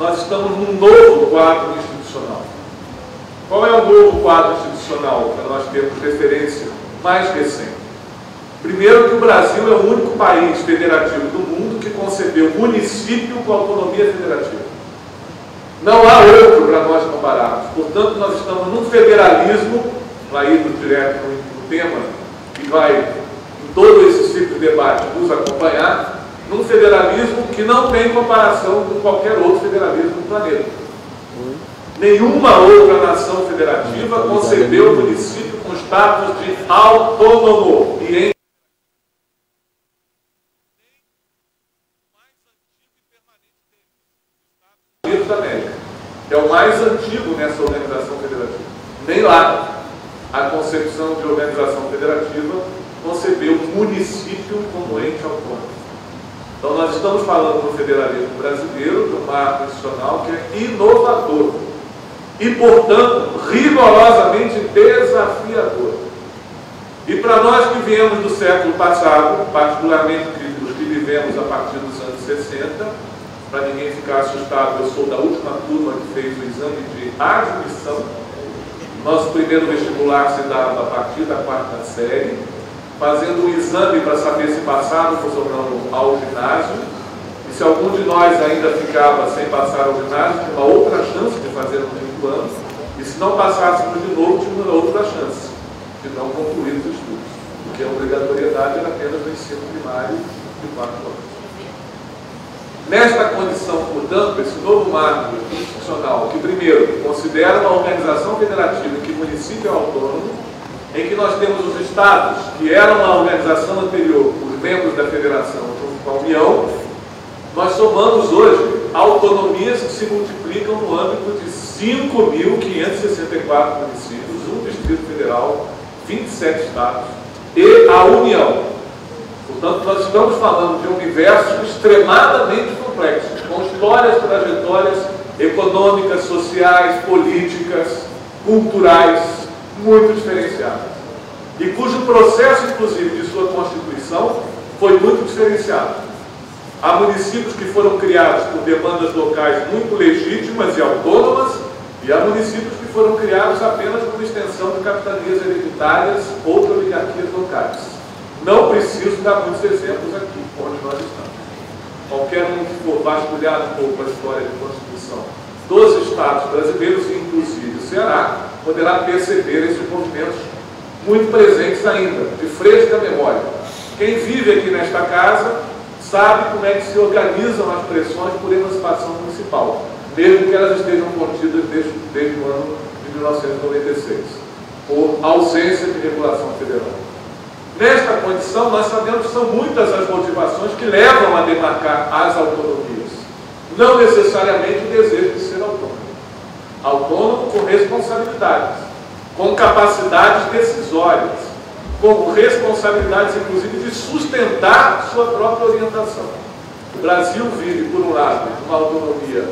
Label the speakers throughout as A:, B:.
A: nós estamos num novo quadro institucional. Qual é o novo quadro institucional para nós termos referência mais recente? Primeiro, que o Brasil é o único país federativo do mundo que concebeu município com autonomia federativa. Não há outro para nós compararmos. Portanto, nós estamos num federalismo, para ir direto no tema, que vai, em todo esse ciclo de debate, nos acompanhar, num federalismo que não tem comparação com qualquer outro federalismo do planeta. Nenhuma outra nação federativa concebeu o município com status de autônomo e em da América. É o mais antigo nessa organização federativa. Nem lá a concepção de organização federativa concebeu o município como ente autônomo. Então nós estamos falando do federalismo brasileiro, de um marco institucional que é inovador e, portanto, rigorosamente desafiador. E para nós que viemos do século passado, particularmente os que vivemos a partir dos anos 60, para ninguém ficar assustado, eu sou da última turma que fez o exame de admissão. Nosso primeiro vestibular se dava a partir da 4ª série, fazendo um exame para saber se passávamos ou não ao ginásio. E se algum de nós ainda ficava sem passar ao ginásio, tinha uma outra chance de fazer no 5º ano. E se não passássemos de novo, tinha uma outra chance de não concluir os estudos, porque a obrigatoriedade era apenas no ensino primário de 4 anos. Nesta condição, portanto, esse novo marco institucional, que primeiro considera uma organização federativa em que o município é autônomo, em que nós temos os estados, que eram uma organização anterior, os membros da federação junto com a União, nós somamos hoje autonomias que se multiplicam no âmbito de 5.564 municípios, um Distrito Federal, 27 estados e a União. Portanto, nós estamos falando de um universo extremadamente complexo, com histórias, trajetórias econômicas, sociais, políticas, culturais, muito diferenciadas. E cujo processo, inclusive, de sua constituição foi muito diferenciado. Há municípios que foram criados por demandas locais muito legítimas e autônomas, e há municípios que foram criados apenas como extensão de capitanias hereditárias ou de oligarquias locais. Não preciso dar muitos exemplos aqui, onde nós estamos. Qualquer um que for vasculhar um pouco a história de Constituição dos Estados brasileiros, inclusive o Ceará, poderá perceber esses movimentos muito presentes ainda, de fresca memória. Quem vive aqui nesta casa sabe como é que se organizam as pressões por emancipação municipal, mesmo que elas estejam contidas desde o ano de 1996, por ausência de regulação federal. Nesta condição, nós sabemos que são muitas as motivações que levam a demarcar as autonomias. Não necessariamente o desejo de ser autônomo. Autônomo com responsabilidades, com capacidades decisórias, com responsabilidades, inclusive, de sustentar sua própria orientação. O Brasil vive, por um lado, uma autonomia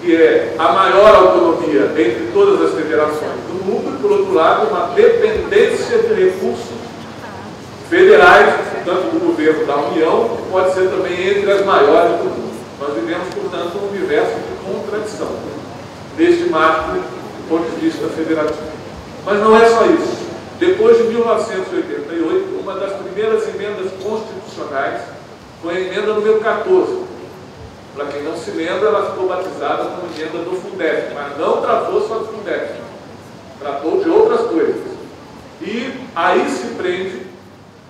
A: que é a maior autonomia entre todas as federações do mundo, e, por outro lado, uma dependência de recursos federais, tanto do governo da União, que pode ser também entre as maiores do mundo. Nós vivemos, portanto, um universo de contradição, neste marco do ponto de vista federativo. Mas não é só isso. Depois de 1988, uma das primeiras emendas constitucionais foi a emenda número 14. Para quem não se lembra, ela ficou batizada como emenda do Fundef, mas não tratou só do Fundef, tratou de outras coisas. E aí se prende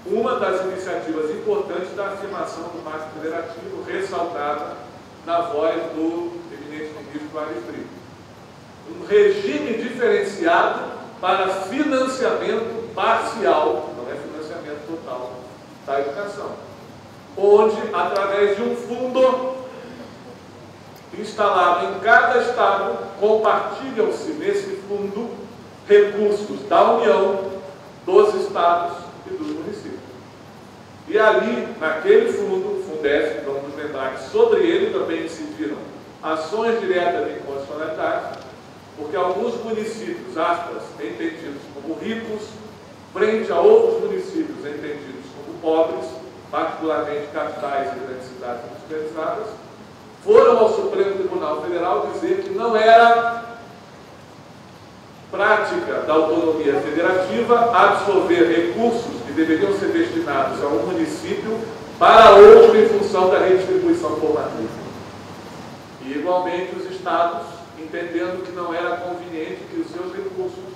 A: uma das iniciativas importantes da afirmação do marco federativo, ressaltada na voz do eminente ministro Aires Brito. Um regime diferenciado para financiamento parcial, não é financiamento total, da educação, onde, através de um fundo instalado em cada estado, compartilham-se nesse fundo recursos da União, dos estados e dos municípios. E ali, naquele fundo, Fundef, vamos lembrar que sobre ele também incidiram ações diretas de inconstitucionalidade, porque alguns municípios, aspas, entendidos como ricos, frente a outros municípios entendidos como pobres, particularmente capitais e grandes cidades industrializadas, foram ao Supremo Tribunal Federal dizer que não era prática da autonomia federativa absorver recursos que deveriam ser destinados a um município para outro em função da redistribuição formativa. E, igualmente, os estados, entendendo que não era conveniente que os seus recursos,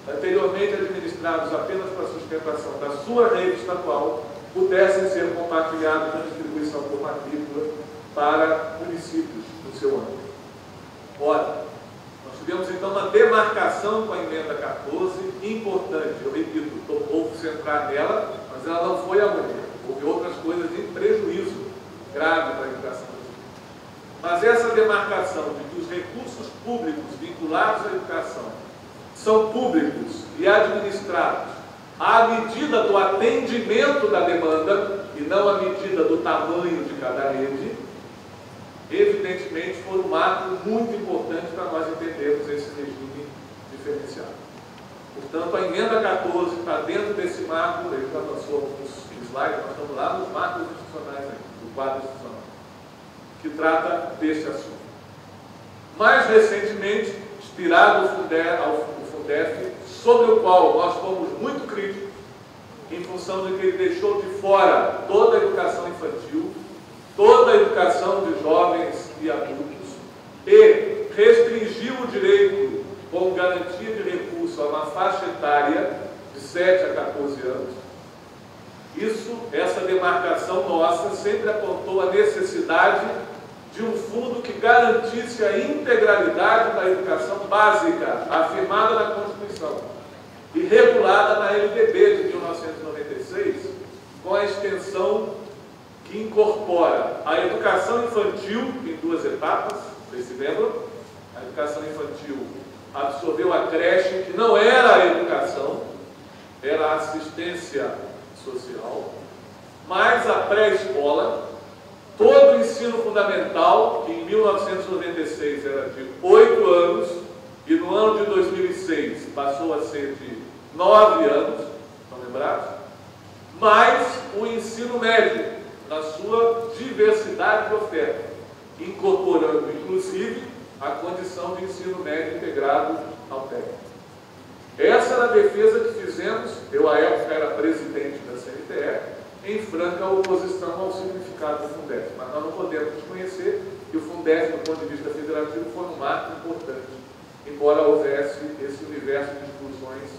A: anteriormente administrados apenas para a sustentação da sua rede estadual, pudessem ser compartilhados na distribuição formativa para municípios no seu âmbito. Ora, nós tivemos então uma demarcação com a emenda 14 importante. Eu repito, vou centrar nela, mas ela não foi a única. Houve outras coisas em prejuízo grave para a educação. Mas essa demarcação de que os recursos públicos vinculados à educação são públicos e administrados à medida do atendimento da demanda e não à medida do tamanho de cada rede, evidentemente foi um marco muito importante para nós entendermos esse regime diferenciado. Portanto, a emenda 14 está dentro desse marco, ele já lançou alguns slides, nós estamos lá nos marcos institucionais, do quadro institucional, que trata desse assunto. Mais recentemente, inspirado o Fundef, sobre o qual nós fomos muito críticos, em função de que ele deixou de fora toda a educação infantil, toda a educação de jovens e adultos, e restringiu o direito com garantia de recurso a uma faixa etária de 7 a 14 anos. Essa demarcação nossa sempre apontou a necessidade de um fundo que garantisse a integralidade da educação básica, afirmada na Constituição e regulada na LDB de 1996, com a extensão que incorpora a educação infantil em 2 etapas. Vocês se lembram? A educação infantil absorveu a creche, que não era a educação, era a assistência social, mais a pré-escola, todo o ensino fundamental, que em 1996 era de 8 anos, e no ano de 2006 passou a ser de 9 anos, estão lembrados? Mais o ensino médio, na sua diversidade de oferta, incorporando, inclusive, a condição de ensino médio integrado ao técnico. Essa era a defesa que fizemos, eu à época era presidente da CNTE, em franca oposição ao significado do Fundef. Mas nós não podemos desconhecer que o Fundef, do ponto de vista federativo, foi um marco importante, embora houvesse esse universo de discussões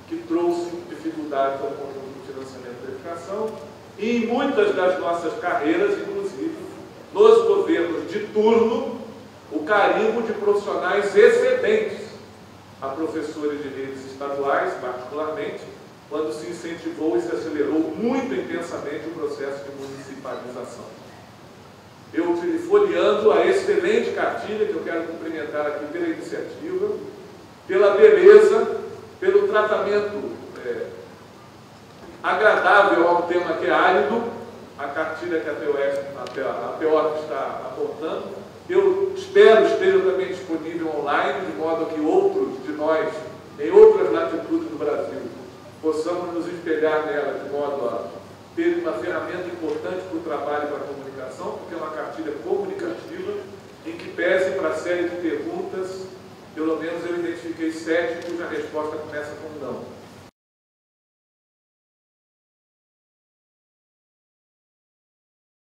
A: que trouxe dificuldades ao conjunto do financiamento da educação e em muitas das nossas carreiras, inclusive, nos governos de turno, o carimbo de profissionais excedentes a professores de redes estaduais, particularmente, quando se incentivou e se acelerou muito intensamente o processo de municipalização. Eu estive folheando a excelente cartilha, que eu quero cumprimentar aqui pela iniciativa, pela beleza, pelo tratamento agradável a um tema que é árido, a cartilha que a PEOC está apontando. Eu espero esteja também disponível online, de modo que outros de nós, em outras latitudes do Brasil, possamos nos espelhar nela, de modo a ter uma ferramenta importante para o trabalho e para a comunicação, porque é uma cartilha comunicativa em que pese para a série de perguntas, pelo menos eu identifiquei 7 cuja resposta começa com não.